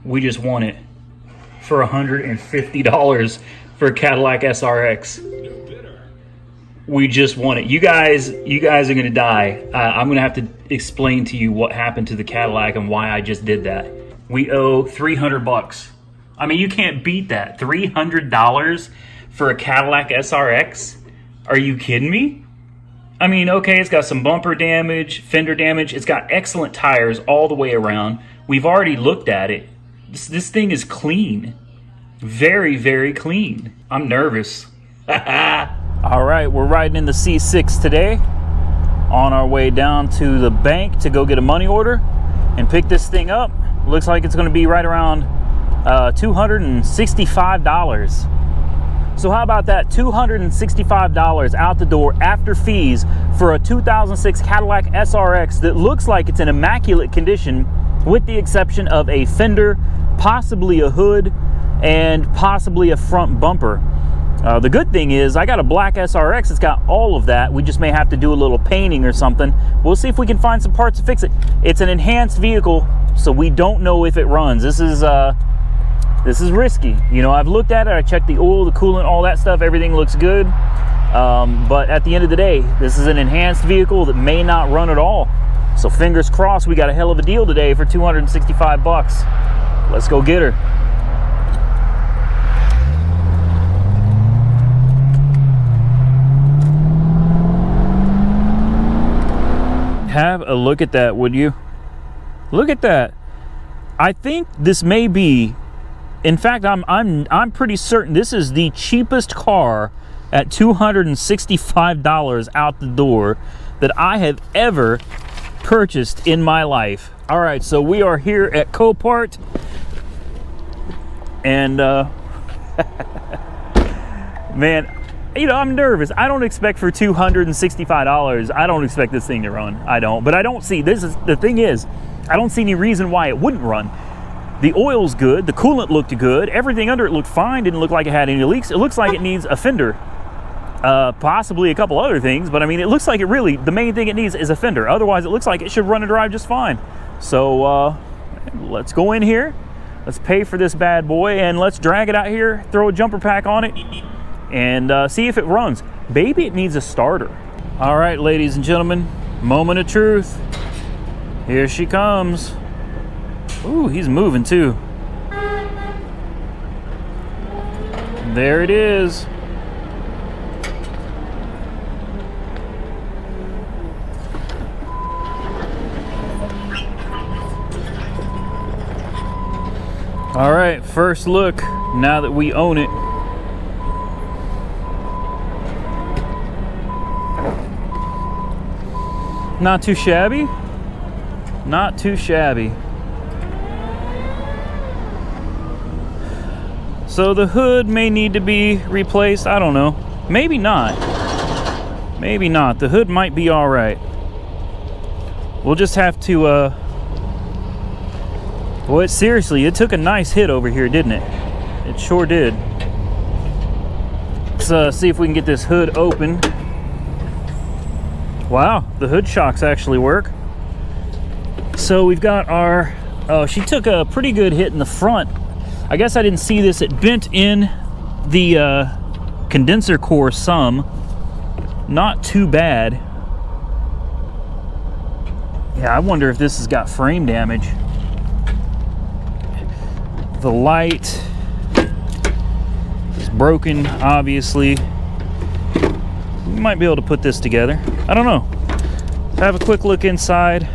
we just won it for $150 for a Cadillac SRX. We just won it. You guys are gonna die. I'm gonna have to explain to you what happened to the Cadillac and why I just did that. We owe $300. I mean, you can't beat that. $300 for a Cadillac SRX? Are you kidding me? I mean, okay, it's got some bumper damage, fender damage. It's got excellent tires all the way around. We've already looked at it. This thing is clean. Very, very clean. I'm nervous. All right, we're riding in the C6 today. On our way down to the bank to go get a money order and pick this thing up. Looks like it's gonna be right around $265. So how about that? $265 out the door after fees for a 2006 Cadillac SRX that looks like it's in immaculate condition with the exception of a fender, possibly a hood, and possibly a front bumper. The good thing is I got a black SRX. It's got all of that. We just may have to do a little painting or something. We'll see if we can find some parts to fix it. It's an enhanced vehicle, so we don't know if it runs. This is risky. You know, I've looked at it. I checked the oil, the coolant, all that stuff. Everything looks good. But at the end of the day, this is an enhanced vehicle that may not run at all. So fingers crossed we got a hell of a deal today for $265. Let's go get her. Have a look at that, would you? Look at that. I think this may be, in fact, I'm pretty certain this is the cheapest car at $265 out the door that I have ever purchased in my life. All right, so we are here at Copart, and man, you know, I'm nervous. I don't expect for $265. I don't expect this thing to run. I don't. But I don't see, this is the thing is, I don't see any reason why it wouldn't run. The oil's good, the coolant looked good, everything under it looked fine, didn't look like it had any leaks. It looks like it needs a fender, possibly a couple other things, but I mean, it looks like it really, the main thing it needs is a fender. Otherwise, it looks like it should run and drive just fine. So let's go in here, let's pay for this bad boy, and let's drag it out here, throw a jumper pack on it, and see if it runs. Maybe it needs a starter. All right, ladies and gentlemen, moment of truth. Here she comes. Ooh, he's moving too. There it is. All right, first look now that we own it. Not too shabby. Not too shabby. So the hood may need to be replaced. I don't know. Maybe not. Maybe not. The hood might be all right. We'll just have to, boy, seriously, it took a nice hit over here, didn't it? It sure did. Let's see if we can get this hood open. Wow, the hood shocks actually work. So we've got our, oh, she took a pretty good hit in the front. I guess I didn't see this. It bent in the condenser core some. Not too bad. Yeah, I wonder if this has got frame damage. The light is broken, obviously. We might be able to put this together. I don't know. Let's have a quick look inside.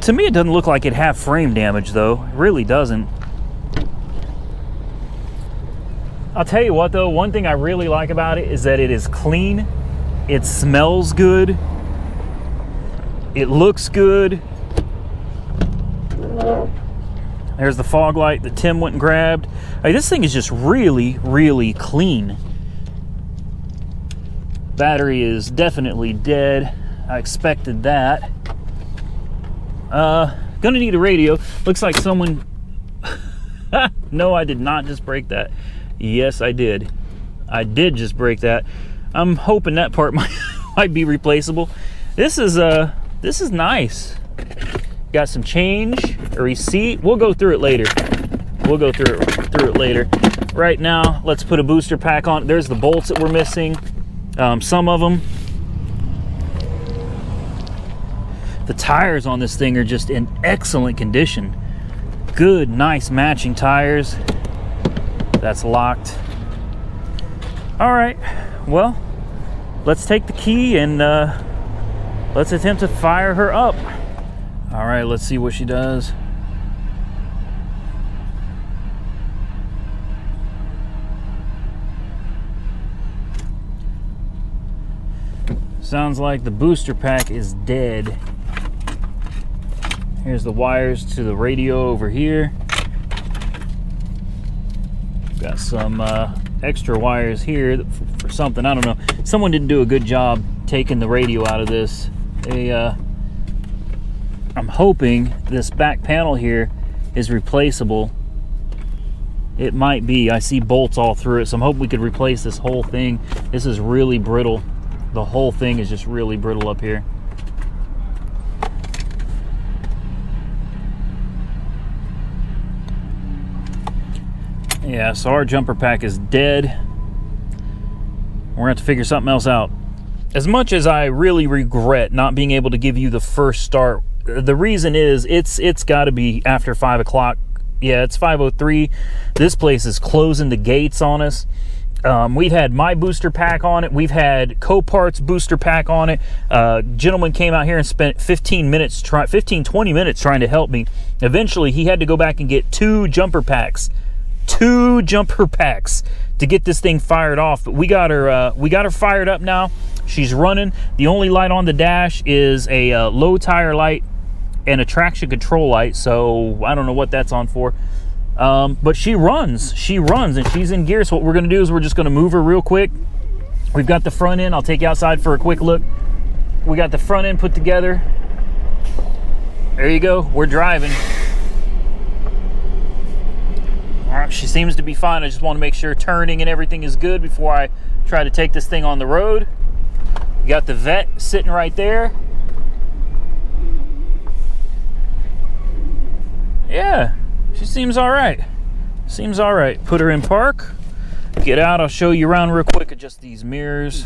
To me, it doesn't look like it have frame damage, though. It really doesn't. I'll tell you what, though, one thing I really like about it is that it is clean. It smells good. It looks good. There's the fog light that Tim went and grabbed. I mean, this thing is just really, really clean. Battery is definitely dead. I expected that. Gonna need a radio. Looks like someone... No, I did not just break that. Yes, I did. I did just break that. I'm hoping that part might be replaceable. This is nice. Got some change, a receipt. We'll go through it later. We'll go through it later. Right now, let's put a booster pack on. There's the bolts that we're missing. Some of them. The tires on this thing are just in excellent condition. Good, nice matching tires. That's locked. All right, well, let's take the key and let's attempt to fire her up. All right, let's see what she does. Sounds like the booster pack is dead. Here's the wires to the radio over here. Got some extra wires here for something, I don't know. Someone didn't do a good job taking the radio out of this. I'm hoping this back panel here is replaceable. It might be. I see bolts all through it, so I'm hoping we could replace this whole thing. This is really brittle. The whole thing is just really brittle up here. Yeah, so our jumper pack is dead. We're gonna have to figure something else out. As much as I really regret not being able to give you the first start, the reason is it's got to be after 5 o'clock. Yeah, it's 5:03. This place is closing the gates on us. We've had my booster pack on it. We've had Copart's booster pack on it. Gentleman came out here and spent 20 minutes trying to help me. Eventually, he had to go back and get 2 jumper packs to get this thing fired off. But we got her fired up now. She's running. The only light on the dash is a low tire light and a traction control light, so I don't know what that's on for. But she runs and she's in gear. So what we're gonna do is we're just gonna move her real quick. We've got the front end. I'll take you outside for a quick look. We got the front end put together. There you go, we're driving. All right, she seems to be fine. I just want to make sure turning and everything is good before I try to take this thing on the road. You got the vet sitting right there. Yeah, she seems all right. Seems all right. Put her in park. Get out. I'll show you around real quick. Adjust these mirrors.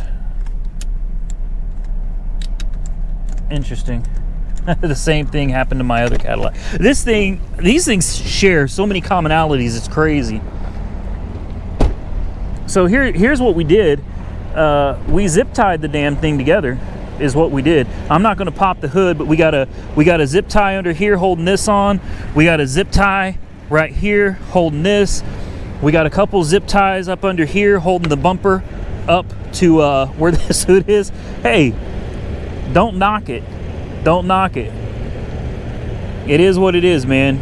Interesting. The same thing happened to my other Cadillac. These things share so many commonalities. It's crazy. So here's what we did. We zip tied the damn thing together. Is what we did. I'm not going to pop the hood, but we got a zip tie under here holding this on. We got a zip tie right here holding this. We got a couple zip ties up under here holding the bumper up to where this hood is. Hey, don't knock it. Don't knock it. It is what it is, man.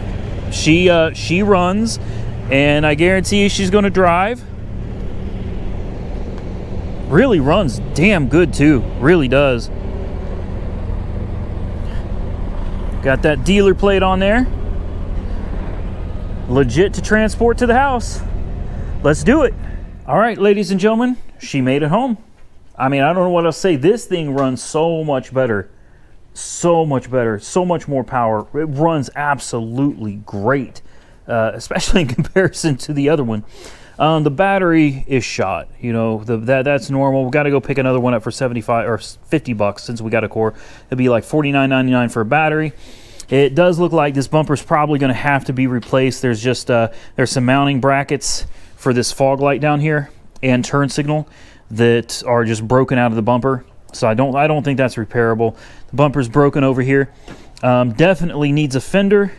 She runs, and I guarantee you she's going to drive. Really runs damn good too. Really does. Got that dealer plate on there. Legit to transport to the house. Let's do it. All right, ladies and gentlemen, she made it home. I mean, I don't know what else to say. This thing runs so much better. So much better, so much more power. It runs absolutely great, especially in comparison to the other one. The battery is shot. You know, that's normal. We got to go pick another one up for 75 or 50 bucks since we got a core. It'd be like $49.99 for a battery. It does look like this bumper's probably going to have to be replaced. There's just there's some mounting brackets for this fog light down here and turn signal that are just broken out of the bumper. So I don't think that's repairable. The bumper's broken over here. Definitely needs a fender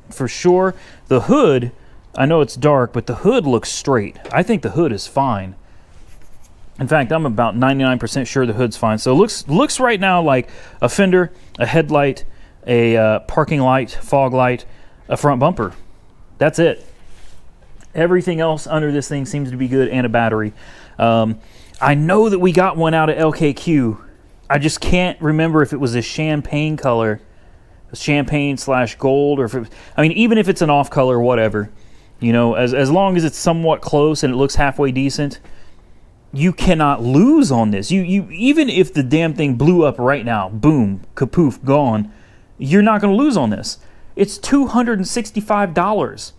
for sure. The hood, I know it's dark, but the hood looks straight. I think the hood is fine. In fact, I'm about 99% sure the hood's fine. So it looks right now like a fender, a headlight, a parking light, fog light, a front bumper. That's it. Everything else under this thing seems to be good, and a battery. I know that we got one out at LKQ. I just can't remember if it was a champagne color, champagne/gold, or if it, I mean, even if it's an off color, whatever, you know, as long as it's somewhat close and it looks halfway decent, you cannot lose on this. You even if the damn thing blew up right now, boom, kapoof, gone, you're not going to lose on this. It's $265.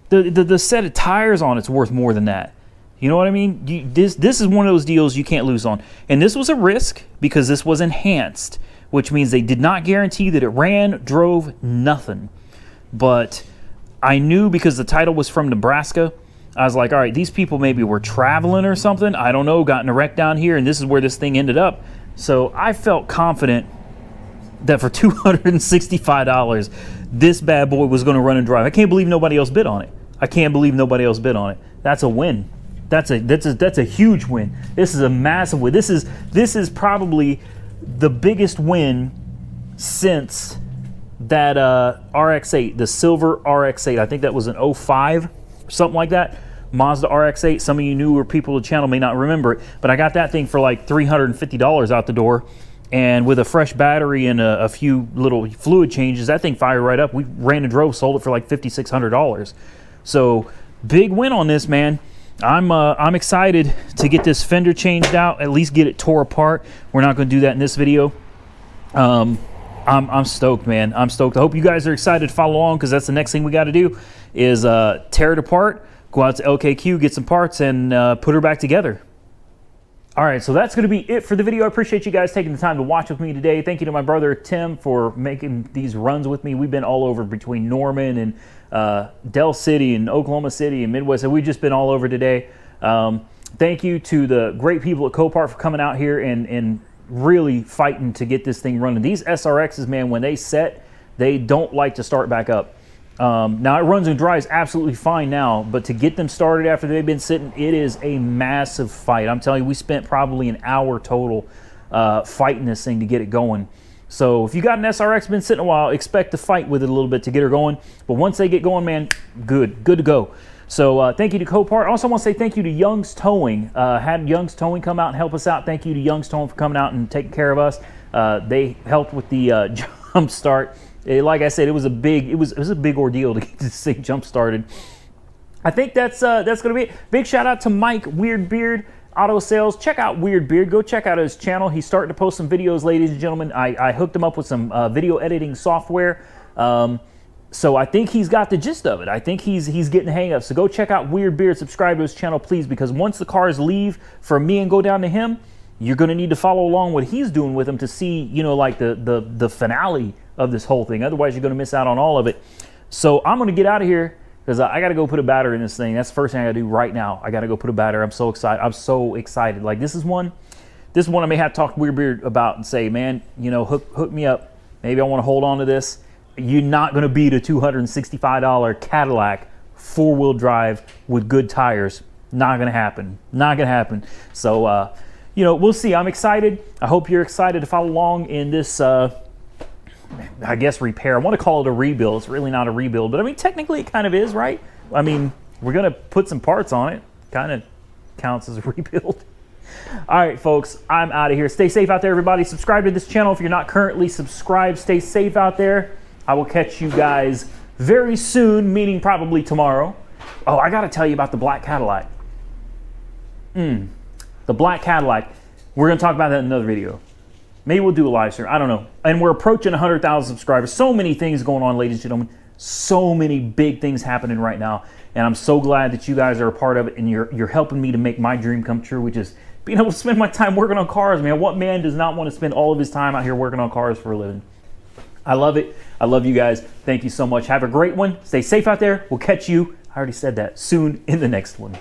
The set of tires on it's worth more than that. You know what I mean? This is one of those deals you can't lose on. And this was a risk because this was enhanced, which means they did not guarantee that it ran, drove, nothing. But I knew because the title was from Nebraska, I was like, all right, these people maybe were traveling or something. I don't know, got in a wreck down here, and this is where this thing ended up. So I felt confident that for $265, this bad boy was going to run and drive. I can't believe nobody else bid on it. I can't believe nobody else bid on it. That's a win. That's a huge win. This is a massive win. This is probably the biggest win since that RX-8, the silver RX-8. I think that was an 05, something like that. Mazda RX-8. Some of you newer people of the channel may not remember it, but I got that thing for like $350 out the door. And with a fresh battery and a few little fluid changes, that thing fired right up. We ran and drove, sold it for like $5,600. So big win on this, man. I'm excited to get this fender changed out, at least get it tore apart. We're not going to do that in this video. I'm stoked, man. I'm stoked. I hope you guys are excited to follow along, because that's the next thing we got to do is tear it apart, go out to LKQ, get some parts, and put her back together. All right, so that's going to be it for the video. I appreciate you guys taking the time to watch with me today. Thank you to my brother Tim for making these runs with me. We've been all over between Norman and Del City and Oklahoma City and Midwest. So we've just been all over today. Thank you to the great people at Copart for coming out here and really fighting to get this thing running. These SRXs, man, when they set, they don't like to start back up. Now it runs and drives absolutely fine now, but to get them started after they've been sitting, it is a massive fight. I'm telling you, we spent probably an hour total fighting this thing to get it going. So if you got an SRX been sitting a while, expect to fight with it a little bit to get her going. But once they get going, man, good to go. So thank you to Copart. I also want to say thank you to Young's Towing. Had Young's Towing come out and help us out. Thank you to Young's Towing for coming out and taking care of us. They helped with the jump start. Like I said, it was a big ordeal to get this thing jump started. I think that's gonna be it. Big shout out to Mike Weird Beard Auto Sales. Check out Weird Beard. Go check out his channel. He's starting to post some videos, ladies and gentlemen. I hooked him up with some video editing software. So I think he's got the gist of it. I think he's getting the hang of it. So go check out Weird Beard. Subscribe to his channel, please, because once the cars leave from me and go down to him, you're going to need to follow along what he's doing with them to see, you know, like the finale of this whole thing. Otherwise, you're going to miss out on all of it. So I'm going to get out of here because I got to go put a battery in this thing. That's the first thing I got to do right now. I got to go put a battery. I'm so excited. I'm so excited. Like this is one I may have to talk to Weird Beard about and say, man, you know, hook me up. Maybe I want to hold on to this. You're not going to beat a $265 Cadillac 4-wheel drive with good tires. Not going to happen. Not going to happen. So, you know, we'll see. I'm excited. I hope you're excited to follow along in this, I guess, repair. I want to call it a rebuild. It's really not a rebuild, but I mean, technically it kind of is, right? I mean, we're going to put some parts on it. Kind of counts as a rebuild. All right, folks, I'm out of here. Stay safe out there, everybody. Subscribe to this channel if you're not currently subscribed. Stay safe out there. I will catch you guys very soon, meaning probably tomorrow. Oh, I got to tell you about the black Cadillac. The black Cadillac. We're going to talk about that in another video. Maybe we'll do a live stream. I don't know. And we're approaching 100,000 subscribers. So many things going on, ladies and gentlemen. So many big things happening right now. And I'm so glad that you guys are a part of it. And you're helping me to make my dream come true, which is being able to spend my time working on cars, man. What man does not want to spend all of his time out here working on cars for a living? I love it. I love you guys. Thank you so much. Have a great one. Stay safe out there. We'll catch you, I already said that, soon in the next one.